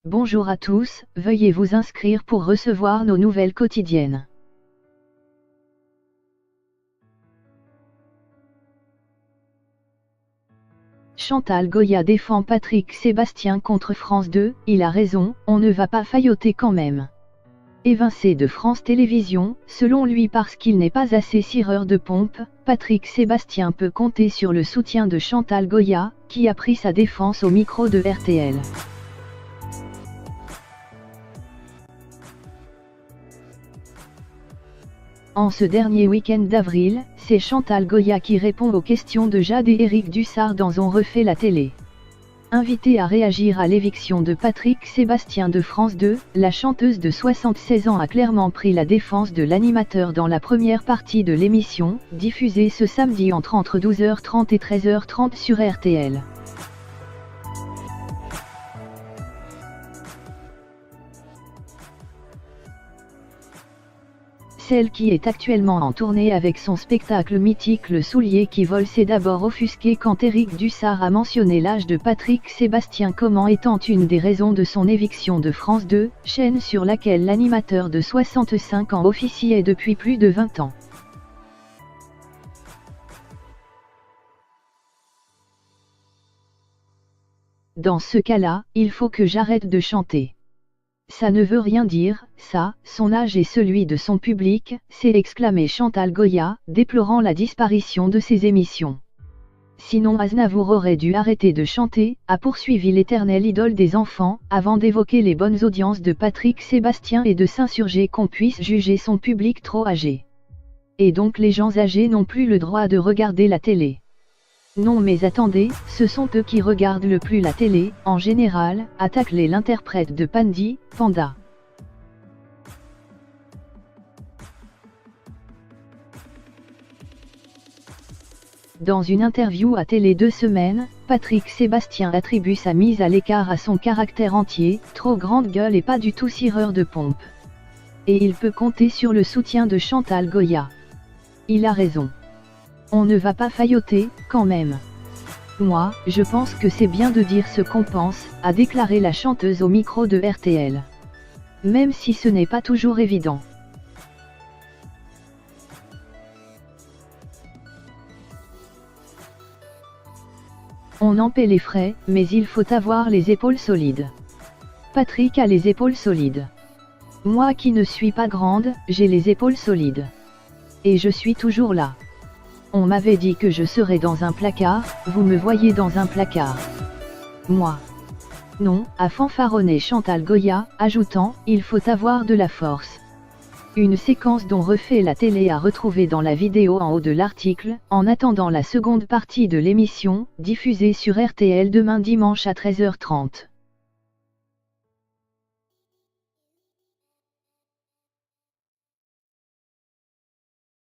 Bonjour à tous, veuillez vous inscrire pour recevoir nos nouvelles quotidiennes. Chantal Goya défend Patrick Sébastien contre France 2, il a raison, on ne va pas failloter quand même. Évincé de France Télévisions, selon lui parce qu'il n'est pas assez cireur de pompe, Patrick Sébastien peut compter sur le soutien de Chantal Goya, qui a pris sa défense au micro de RTL. En ce dernier week-end d'avril, c'est Chantal Goya qui répond aux questions de Jade et Éric Dussart dans On refait la télé. Invitée à réagir à l'éviction de Patrick Sébastien de France 2, la chanteuse de 76 ans a clairement pris la défense de l'animateur dans la première partie de l'émission, diffusée ce samedi entre 12h30 et 13h30 sur RTL. Celle qui est actuellement en tournée avec son spectacle mythique Le Soulier qui vole s'est d'abord offusquée quand Éric Dussart a mentionné l'âge de Patrick Sébastien comme étant une des raisons de son éviction de France 2, chaîne sur laquelle l'animateur de 65 ans officiait depuis plus de 20 ans. Dans ce cas-là, il faut que j'arrête de chanter. Ça ne veut rien dire, ça, son âge et celui de son public, s'est exclamé Chantal Goya, déplorant la disparition de ses émissions. Sinon Aznavour aurait dû arrêter de chanter, a poursuivi l'éternelle idole des enfants, avant d'évoquer les bonnes audiences de Patrick Sébastien et de s'insurger qu'on puisse juger son public trop âgé. Et donc les gens âgés n'ont plus le droit de regarder la télé. Non mais attendez, ce sont eux qui regardent le plus la télé, en général, a taclé l'interprète de Pandy, Panda. Dans une interview à Télé 2 semaines, Patrick Sébastien attribue sa mise à l'écart à son caractère entier, trop grande gueule et pas du tout cireur de pompe. Et il peut compter sur le soutien de Chantal Goya. Il a raison. On ne va pas failloter, quand même. Moi, je pense que c'est bien de dire ce qu'on pense, a déclaré la chanteuse au micro de RTL. Même si ce n'est pas toujours évident. On en paie les frais, mais il faut avoir les épaules solides. Patrick a les épaules solides. Moi qui ne suis pas grande, j'ai les épaules solides. Et je suis toujours là. On m'avait dit que je serais dans un placard, vous me voyez dans un placard. Moi. Non, a fanfaronné Chantal Goya, ajoutant, il faut avoir de la force. Une séquence dont refait la télé à retrouver dans la vidéo en haut de l'article, en attendant la seconde partie de l'émission, diffusée sur RTL demain dimanche à 13h30.